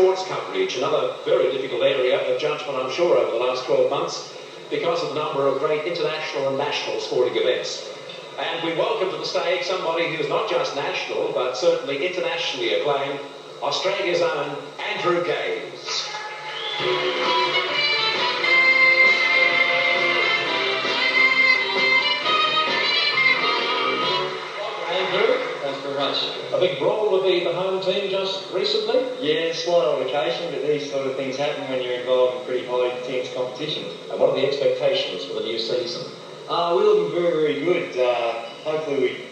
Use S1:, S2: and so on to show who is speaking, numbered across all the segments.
S1: sports coverage, another very difficult area of judgment, I'm sure, over the last 12 months because of the number of great international and national sporting events. And we welcome to the stage somebody who is not just national, but certainly internationally acclaimed, Australia's own Andrew Gaze.
S2: Thanks very much.
S1: A big brawl with the home team just recently?
S2: Yeah, slight altercation, but these sort of things happen when you're involved in pretty high intense competition.
S1: And what are the expectations for the new season?
S2: We're looking very, very good. Hopefully we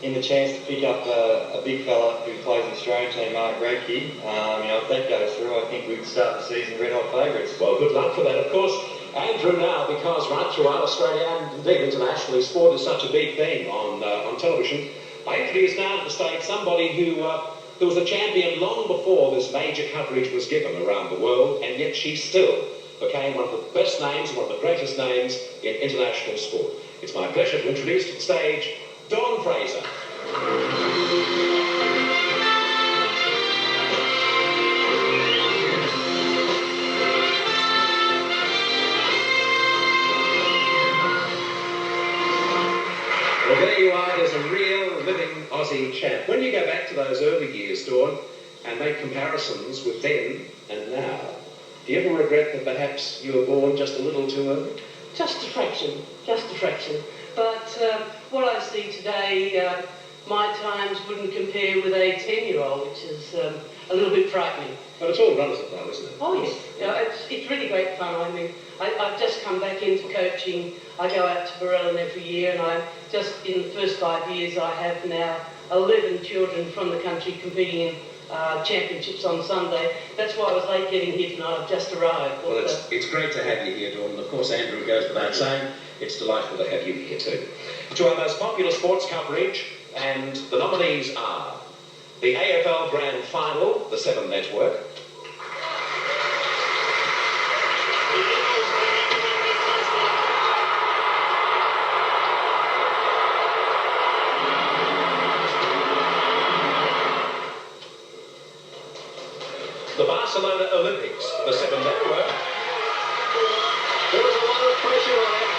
S2: in the chance to pick up a big fella who plays in the Australian team, Mark Radke. If that goes through, I think we'd start the season red hot favourites.
S1: Well, good luck for that, of course. Andrew, now, because right throughout Australia and indeed internationally, sport is such a big thing on television, I introduce now to the stage somebody who was a champion long before this major coverage was given around the world, and yet she still became one of the best names, one of the greatest names in international sport. It's my pleasure to introduce to the stage Dawn Fraser. Well, there you are. There's a real living Aussie champ. When you go back to those early years, Dawn, and make comparisons with then and now, do you ever regret that perhaps you were born just a little too early?
S3: Just a fraction, just a fraction. But what I see today, my times wouldn't compare with a 10-year-old, which is a little bit frightening.
S1: But it's all relative though, isn't it?
S3: Oh yes, it's really great fun. I mean, I've just come back into coaching. I go out to Barcelona every year, and I just, in the first 5 years, I have now 11 children from the country competing in championships on Sunday. That's why I was late getting here tonight. I've just arrived.
S1: Well, it's great to have you here, Dawn. And of course, Andrew goes without saying, it's delightful to have you here too. To our most popular sports coverage, and the nominees are the AFL Grand Final, the Seven Network. The Barcelona Olympics, the Seven Network.
S4: There was a lot of pressure on it,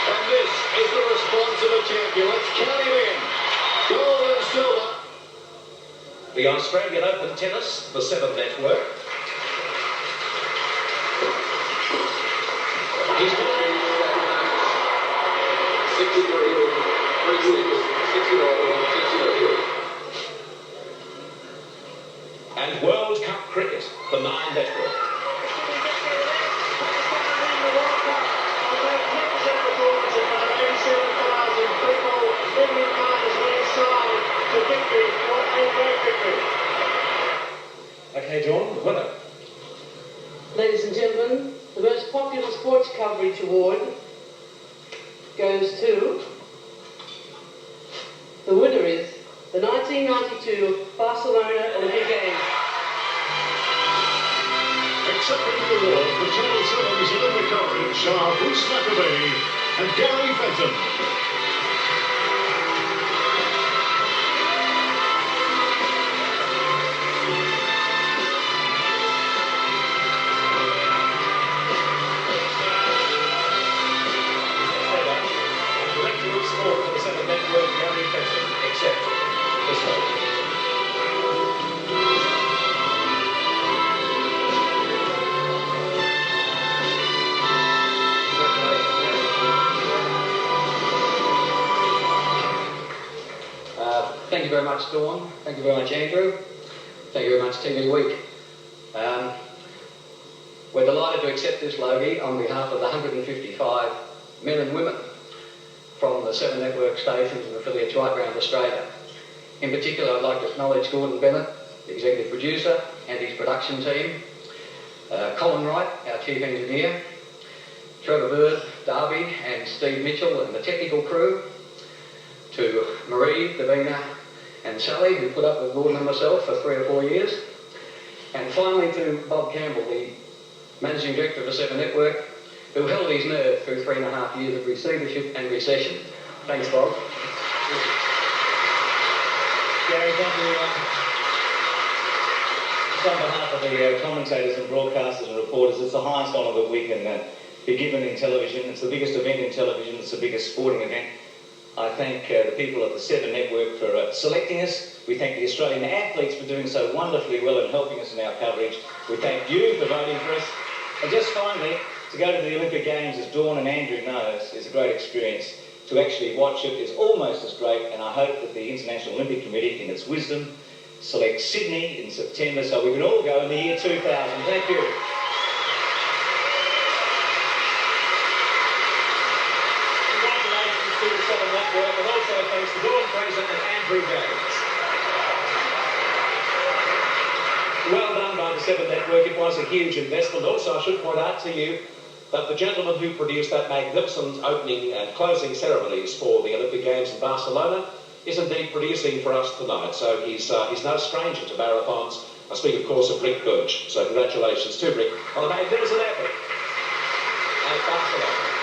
S4: and this is the response of a champion. Let's count him in. Gold and silver.
S1: The Australian Open Tennis, the Seven Network. He's
S4: 63, 36, 69, 63.
S1: And World Cup Cricket, the Nine Network. Okay, Dawn, the winner.
S3: Ladies and gentlemen, the most popular sports coverage award goes to... The winner is the 1992 Barcelona Olympic Games.
S4: Accepting the award for Channel 7's Olympic coverage are Bruce McAvey and Gary Fenton.
S1: Director of Sport for the Seven Network, Gary Fenton, except this one.
S5: Thank you very much, Dawn. Thank you very much, Andrew. Thank you very much, TV Week. We're delighted to accept this Logie on behalf of the 155 men and women from the Seven Network stations and affiliates right around Australia. In particular, I'd like to acknowledge Gordon Bennett, the executive producer, and his production team, Colin Wright, our chief engineer, Trevor Bert, Darby, and Steve Mitchell and the technical crew, to Marie, Davina, and Sally, who put up with Gordon and myself for 3 or 4 years, and finally to Bob Campbell, the managing director of the Seven Network, who held his nerve through 3.5 years of receivership and recession. Thanks, Bob.
S1: Gary, thank you.
S6: Just on behalf of the commentators and broadcasters and reporters, it's the highest honour that we can be given in television. It's the biggest event in television. It's the biggest sporting event. I thank the people at the Seven Network for selecting us. We thank the Australian athletes for doing so wonderfully well and helping us in our coverage. We thank you for voting for us. And just finally, to go to the Olympic Games, as Dawn and Andrew knows, is a great experience. To actually watch it is almost as great, and I hope that the International Olympic Committee, in its wisdom, selects Sydney in September so we can all go in the year 2000. Thank you.
S1: Congratulations to the Seven Network, and also thanks to Dawn, Fraser and Andrew James. Well done by the Seven Network. It was a huge investment. Also, I should point out to you that the gentleman who produced that magnificent opening and closing ceremonies for the Olympic Games in Barcelona is indeed producing for us tonight. So he's no stranger to marathons. I speak, of course, of Rick Birch. So congratulations to Rick on a magnificent effort at Barcelona.